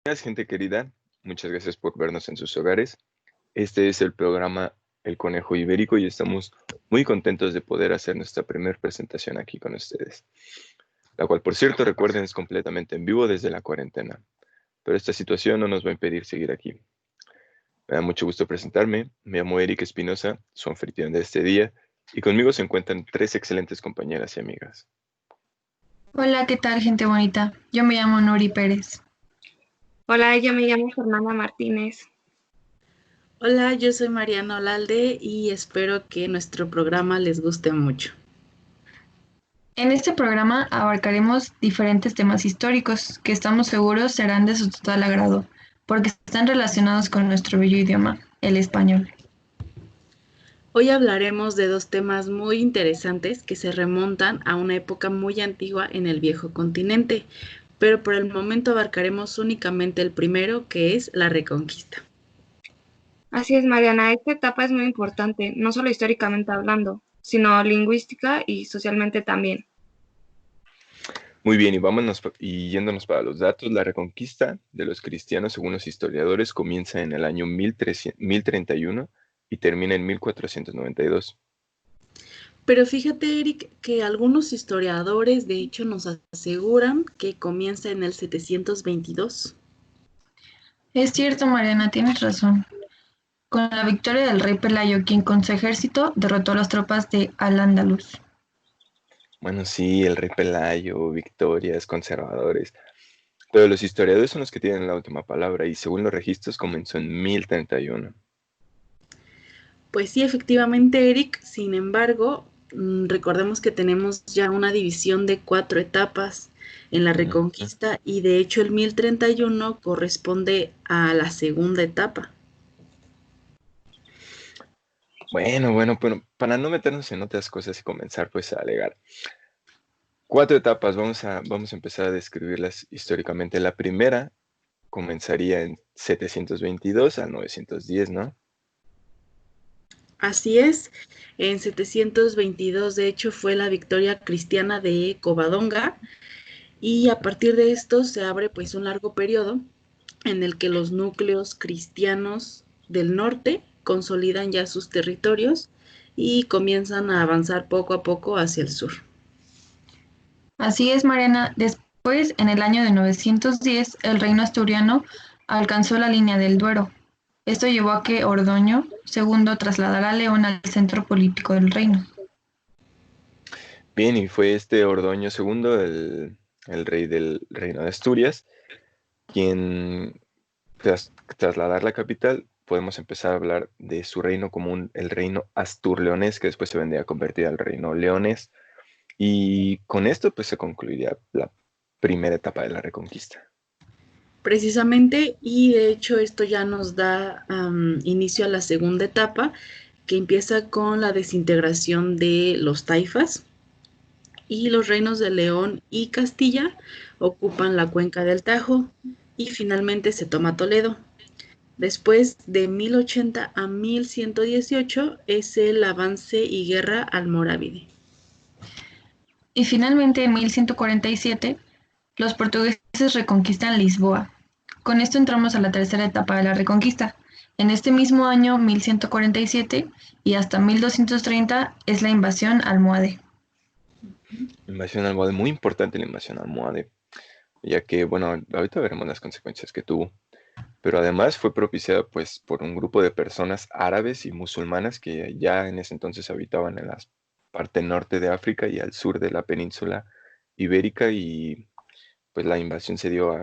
Gracias, gente querida. Muchas gracias por vernos en sus hogares. Este es el programa El Conejo Ibérico y estamos muy contentos de poder hacer nuestra primera presentación aquí con ustedes. La cual, por cierto, recuerden, es completamente en vivo desde la cuarentena. Pero esta situación no nos va a impedir seguir aquí. Me da mucho gusto presentarme. Me llamo Eric Espinosa, su anfitrión de este día, y conmigo se encuentran tres excelentes compañeras y amigas. Hola, ¿qué tal, gente bonita? Yo me llamo Nuri Pérez. Hola, yo me llamo Fernanda Martínez. Hola, yo soy Mariana Olalde y espero que nuestro programa les guste mucho. En este programa abarcaremos diferentes temas históricos que estamos seguros serán de su total agrado, porque están relacionados con nuestro bello idioma, el español. Hoy hablaremos de dos temas muy interesantes que se remontan a una época muy antigua en el viejo continente, pero por el momento abarcaremos únicamente el primero, que es la Reconquista. Así es, Mariana, esta etapa es muy importante, no solo históricamente hablando, sino lingüística y socialmente también. Muy bien, y yéndonos para los datos, la reconquista de los cristianos, según los historiadores, comienza en el año 1031 y termina en 1492. Pero fíjate, Eric, que algunos historiadores de hecho nos aseguran que comienza en el 722. Es cierto, Mariana, tienes razón. Con la victoria del rey Pelayo, quien con su ejército derrotó a las tropas de Al-Ándalus. Bueno, sí, el rey Pelayo, victorias, conservadores, pero los historiadores son los que tienen la última palabra y según los registros comenzó en 1031. Pues sí, efectivamente, Eric. Sin embargo, recordemos que tenemos ya una división de 4 etapas en la Ujú. Reconquista y de hecho el 1031 corresponde a la segunda etapa. Bueno, pero para no meternos en otras cosas y comenzar pues a alegar. Cuatro etapas, vamos a empezar a describirlas históricamente. La primera comenzaría en 722 a 910, ¿no? Así es, en 722 de hecho fue la victoria cristiana de Covadonga y a partir de esto se abre pues un largo periodo en el que los núcleos cristianos del norte consolidan ya sus territorios y comienzan a avanzar poco a poco hacia el sur. Así es, Mariana. Después, en el año de 910, el reino asturiano alcanzó la línea del Duero. Esto llevó a que Ordoño II trasladara a León al centro político del reino. Bien, y fue este Ordoño II, el rey del reino de Asturias, quien tras trasladar la capital, podemos empezar a hablar de su reino como el reino astur-leonés, que después se vendría a convertir al reino leonés. Y con esto pues se concluiría la primera etapa de la Reconquista. Precisamente, y de hecho esto ya nos da inicio a la segunda etapa, que empieza con la desintegración de los taifas y los reinos de León y Castilla ocupan la cuenca del Tajo y finalmente se toma Toledo. Después de 1080 a 1118 es el avance y guerra almorávide. Y finalmente, en 1147, los portugueses reconquistan Lisboa. Con esto entramos a la tercera etapa de la Reconquista. En este mismo año, 1147, y hasta 1230 es la invasión almohade. Invasión almohade, muy importante la invasión almohade, ya que, bueno, ahorita veremos las consecuencias que tuvo, pero además fue propiciada pues por un grupo de personas árabes y musulmanas que ya en ese entonces habitaban en la parte norte de África y al sur de la península ibérica y pues la invasión se dio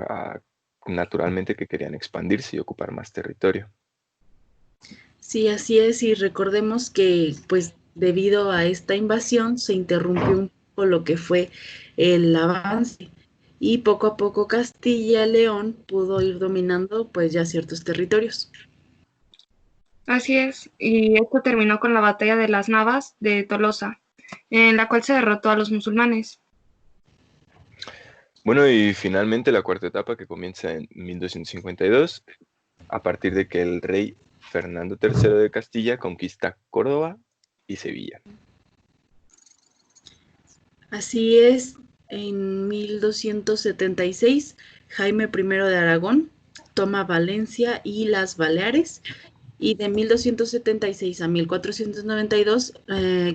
naturalmente que querían expandirse y ocupar más territorio. Sí, así es, y recordemos que pues debido a esta invasión se interrumpió un poco lo que fue el avance y poco a poco Castilla y León pudo ir dominando pues ya ciertos territorios. Así es, y esto terminó con la batalla de las Navas de Tolosa, en la cual se derrotó a los musulmanes. Bueno, y finalmente la cuarta etapa que comienza en 1252, a partir de que el rey Fernando III de Castilla conquista Córdoba y Sevilla. Así es, en 1276 Jaime I de Aragón toma Valencia y las Baleares, y de 1276 a 1492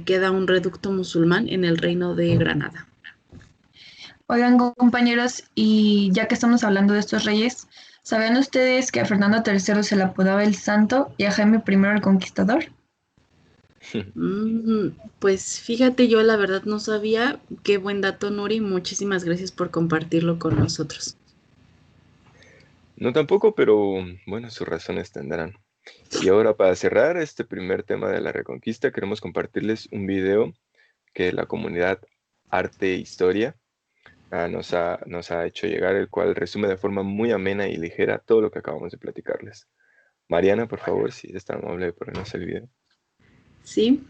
queda un reducto musulmán en el reino de Granada. Oigan, compañeros, y ya que estamos hablando de estos reyes, ¿sabían ustedes que a Fernando III se le apodaba el Santo y a Jaime I el Conquistador? Pues fíjate, yo la verdad no sabía. Qué buen dato, Nuri. Muchísimas gracias por compartirlo con nosotros. No tampoco, pero bueno, sus razones tendrán. Y ahora, para cerrar este primer tema de la Reconquista, queremos compartirles un video que la comunidad Arte e Historia nos ha hecho llegar, el cual resume de forma muy amena y ligera todo lo que acabamos de platicarles. Mariana, por favor, si eres tan amable de ponernos el video. Sí.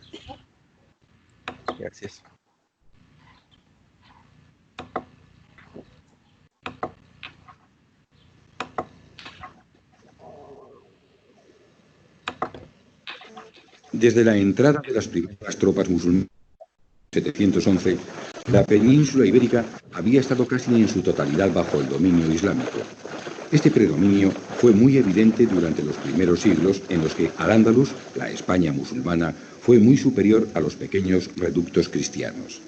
Gracias. Desde la entrada de las primeras tropas musulmanas en 711, la península ibérica había estado casi en su totalidad bajo el dominio islámico. Este predominio fue muy evidente durante los primeros siglos en los que Al-Ándalus, la España musulmana, fue muy superior a los pequeños reductos cristianos.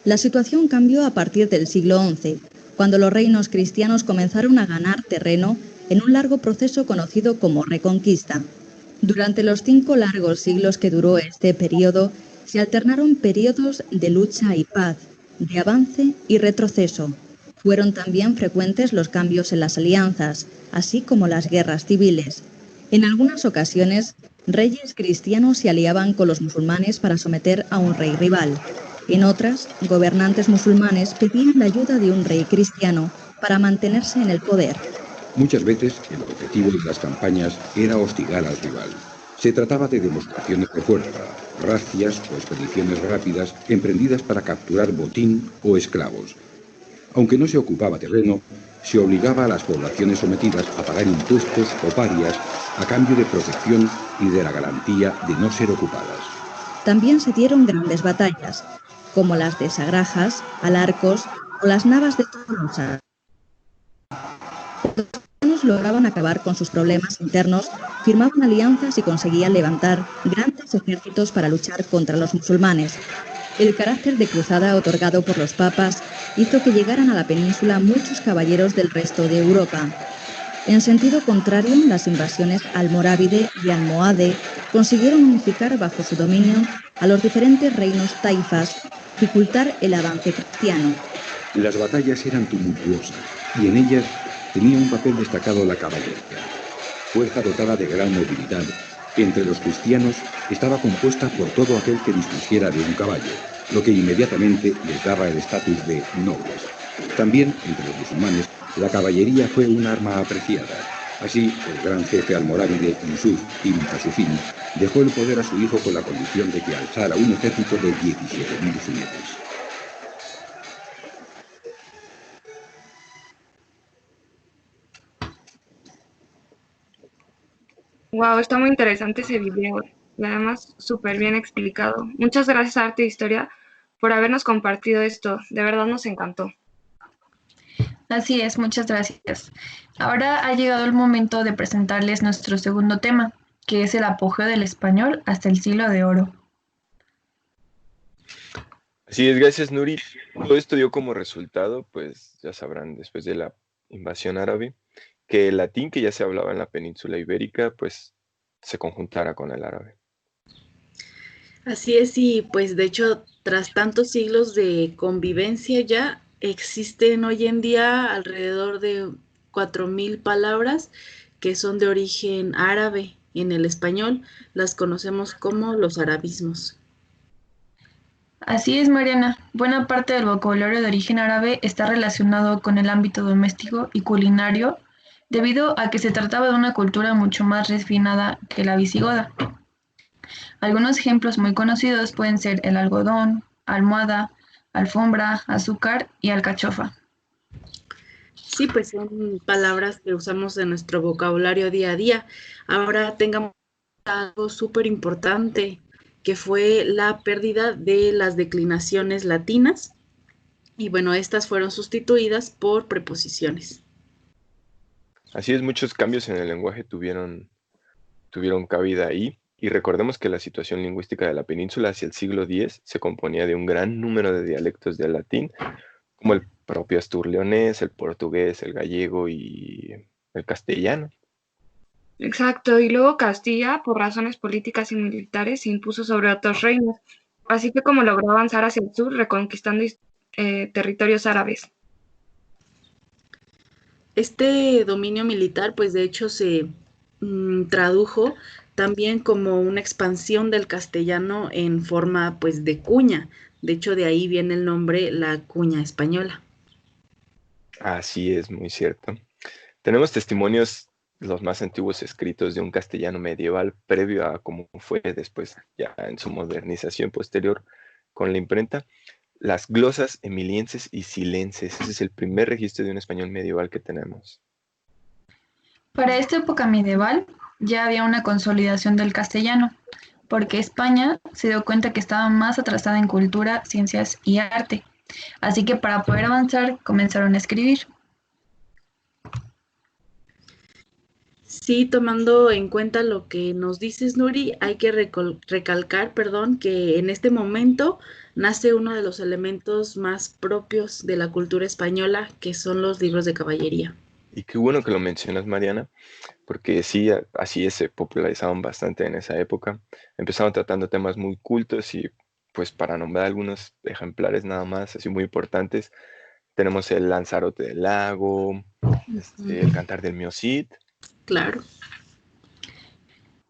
La situación cambió a partir del siglo XI, cuando los reinos cristianos comenzaron a ganar terreno en un largo proceso conocido como Reconquista. Durante los 5 largos siglos que duró este periodo, se alternaron periodos de lucha y paz, de avance y retroceso. Fueron también frecuentes los cambios en las alianzas, así como las guerras civiles. En algunas ocasiones, reyes cristianos se aliaban con los musulmanes para someter a un rey rival. En otras, gobernantes musulmanes pedían la ayuda de un rey cristiano para mantenerse en el poder. Muchas veces el objetivo de las campañas era hostigar al rival. Se trataba de demostraciones de fuerza, razzias o expediciones rápidas emprendidas para capturar botín o esclavos. Aunque no se ocupaba terreno, se obligaba a las poblaciones sometidas a pagar impuestos o parias a cambio de protección y de la garantía de no ser ocupadas. También se dieron grandes batallas, como las de Sagrajas, Alarcos o las Navas de Tolosa. Los cristianos lograban acabar con sus problemas internos, firmaban alianzas y conseguían levantar grandes ejércitos para luchar contra los musulmanes. El carácter de cruzada otorgado por los papas hizo que llegaran a la península muchos caballeros del resto de Europa. En sentido contrario, las invasiones almorávide y almohade consiguieron unificar bajo su dominio a los diferentes reinos taifas, dificultar el avance cristiano. Las batallas eran tumultuosas y en ellas tenía un papel destacado la caballería. Fuerza dotada de gran movilidad, entre los cristianos estaba compuesta por todo aquel que dispusiera de un caballo, lo que inmediatamente les daba el estatus de nobles. También, entre los musulmanes, la caballería fue un arma apreciada. Así, el gran jefe almorávide Yusuf ibn Tasufín dejó el poder a su hijo con la condición de que alzara un ejército de 17.000 jinetes. Wow, está muy interesante ese video y además súper bien explicado. Muchas gracias a Arte e Historia por habernos compartido esto. De verdad nos encantó. Así es, muchas gracias. Ahora ha llegado el momento de presentarles nuestro segundo tema, que es el apogeo del español hasta el siglo de oro. Así es, gracias Nuri. Todo esto dio como resultado, pues ya sabrán, después de la invasión árabe, que el latín que ya se hablaba en la península ibérica, pues se conjuntara con el árabe. Así es, y pues de hecho, tras tantos siglos de convivencia ya, existen hoy en día alrededor de 4.000 palabras que son de origen árabe en el español. Las conocemos como los arabismos. Así es, Mariana. Buena parte del vocabulario de origen árabe está relacionado con el ámbito doméstico y culinario, debido a que se trataba de una cultura mucho más refinada que la visigoda. Algunos ejemplos muy conocidos pueden ser el algodón, almohada, alfombra, azúcar y alcachofa. Sí, pues son palabras que usamos en nuestro vocabulario día a día. Ahora tengamos algo súper importante, que fue la pérdida de las declinaciones latinas. Y bueno, estas fueron sustituidas por preposiciones. Así es, muchos cambios en el lenguaje tuvieron cabida ahí, y recordemos que la situación lingüística de la península hacia el siglo X se componía de un gran número de dialectos del latín, como el propio asturleonés, el portugués, el gallego y el castellano. Exacto, y luego Castilla, por razones políticas y militares, se impuso sobre otros reinos, así que como logró avanzar hacia el sur, reconquistando territorios árabes. Este dominio militar, pues de hecho se tradujo también como una expansión del castellano en forma pues de cuña. De hecho, de ahí viene el nombre la cuña española. Así es, muy cierto. Tenemos testimonios, los más antiguos escritos de un castellano medieval previo a cómo fue después, ya en su modernización posterior con la imprenta. Las glosas emilienses y silenses. Ese es el primer registro de un español medieval que tenemos. Para esta época medieval ya había una consolidación del castellano, porque España se dio cuenta que estaba más atrasada en cultura, ciencias y arte. Así que para poder avanzar comenzaron a escribir. Sí, tomando en cuenta lo que nos dices, Nuri, hay que recalcar, que en este momento nace uno de los elementos más propios de la cultura española, que son los libros de caballería. Y qué bueno que lo mencionas, Mariana, porque sí, así es, se popularizaban bastante en esa época. Empezaron tratando temas muy cultos y, pues, para nombrar algunos ejemplares nada más, así muy importantes, tenemos el Lanzarote del Lago, el Cantar del Miocid. Claro.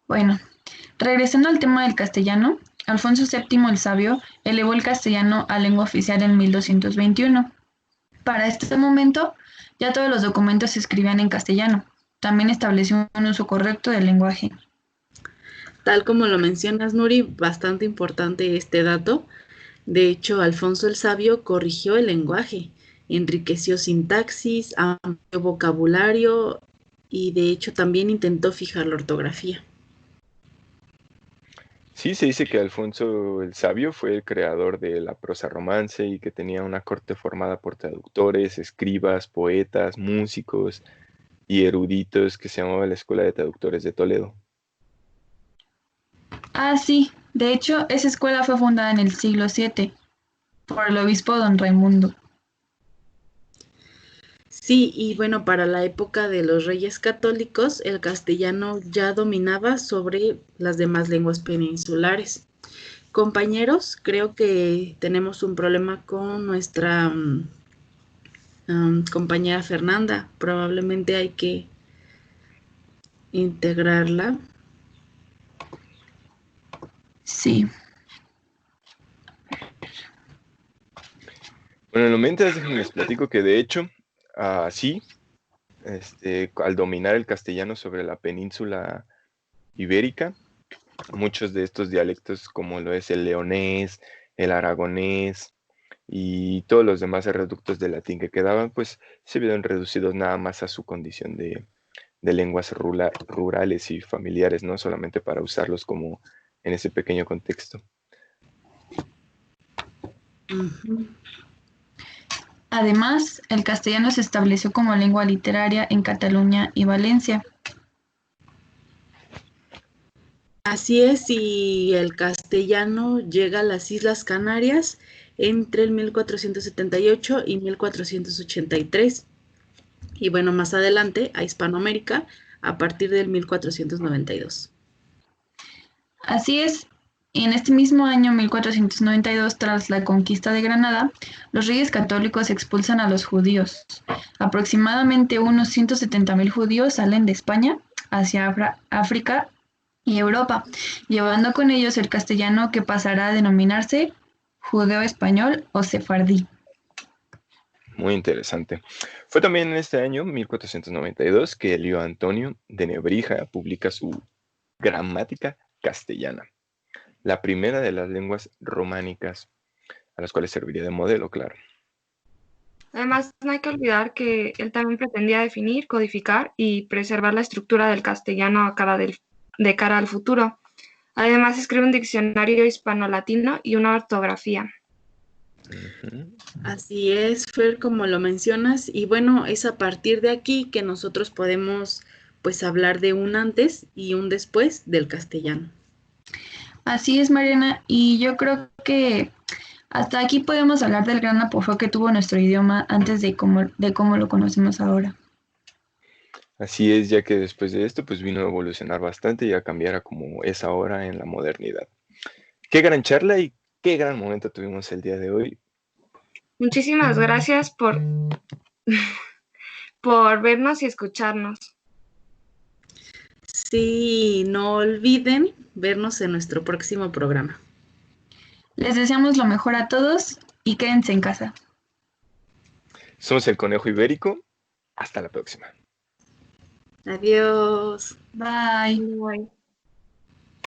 Bueno, regresando al tema del castellano, Alfonso VII el Sabio elevó el castellano a lengua oficial en 1221. Para este momento, ya todos los documentos se escribían en castellano. También estableció un uso correcto del lenguaje. Tal como lo mencionas, Nuri, bastante importante este dato. De hecho, Alfonso el Sabio corrigió el lenguaje, enriqueció sintaxis, amplió vocabulario y de hecho también intentó fijar la ortografía. Sí, se dice que Alfonso el Sabio fue el creador de la prosa romance y que tenía una corte formada por traductores, escribas, poetas, músicos y eruditos que se llamaba la Escuela de Traductores de Toledo. Ah, sí. De hecho, esa escuela fue fundada en el siglo VII por el obispo don Raimundo. Sí, y bueno, para la época de los reyes católicos, el castellano ya dominaba sobre las demás lenguas peninsulares. Compañeros, creo que tenemos un problema con nuestra compañera Fernanda. Probablemente hay que integrarla. Sí. Bueno, en lo mientras déjenme les platico que de hecho, sí, al dominar el castellano sobre la península ibérica, muchos de estos dialectos, como lo es el leonés, el aragonés y todos los demás reductos del latín que quedaban, pues se vieron reducidos nada más a su condición de lenguas rurales y familiares, no solamente para usarlos como en ese pequeño contexto. Uh-huh. Además, el castellano se estableció como lengua literaria en Cataluña y Valencia. Así es, y el castellano llega a las Islas Canarias entre el 1478 y 1483. Y bueno, más adelante a Hispanoamérica a partir del 1492. Así es, y en este mismo año 1492, tras la conquista de Granada, los reyes católicos expulsan a los judíos. Aproximadamente unos 170,000 judíos salen de España hacia África y Europa, llevando con ellos el castellano que pasará a denominarse judeo-español o sefardí. Muy interesante. Fue también en este año, 1492, que Elio Antonio de Nebrija publica su Gramática Castellana, la primera de las lenguas románicas, a las cuales serviría de modelo, claro. Además, no hay que olvidar que él también pretendía definir, codificar y preservar la estructura del castellano de cara al futuro. Además, escribe un diccionario hispano-latino y una ortografía. Ujú. Así es, Fer, como lo mencionas, y bueno, es a partir de aquí que nosotros podemos pues hablar de un antes y un después del castellano. Así es, Mariana, y yo creo que hasta aquí podemos hablar del gran apogeo que tuvo nuestro idioma antes de cómo lo conocemos ahora. Así es, ya que después de esto, pues vino a evolucionar bastante y a cambiar a como es ahora en la modernidad. Qué gran charla y qué gran momento tuvimos el día de hoy. Muchísimas gracias por vernos y escucharnos. Sí, no olviden vernos en nuestro próximo programa. Les deseamos lo mejor a todos y quédense en casa. Somos el Conejo Ibérico. Hasta la próxima. Adiós. Bye. Bye.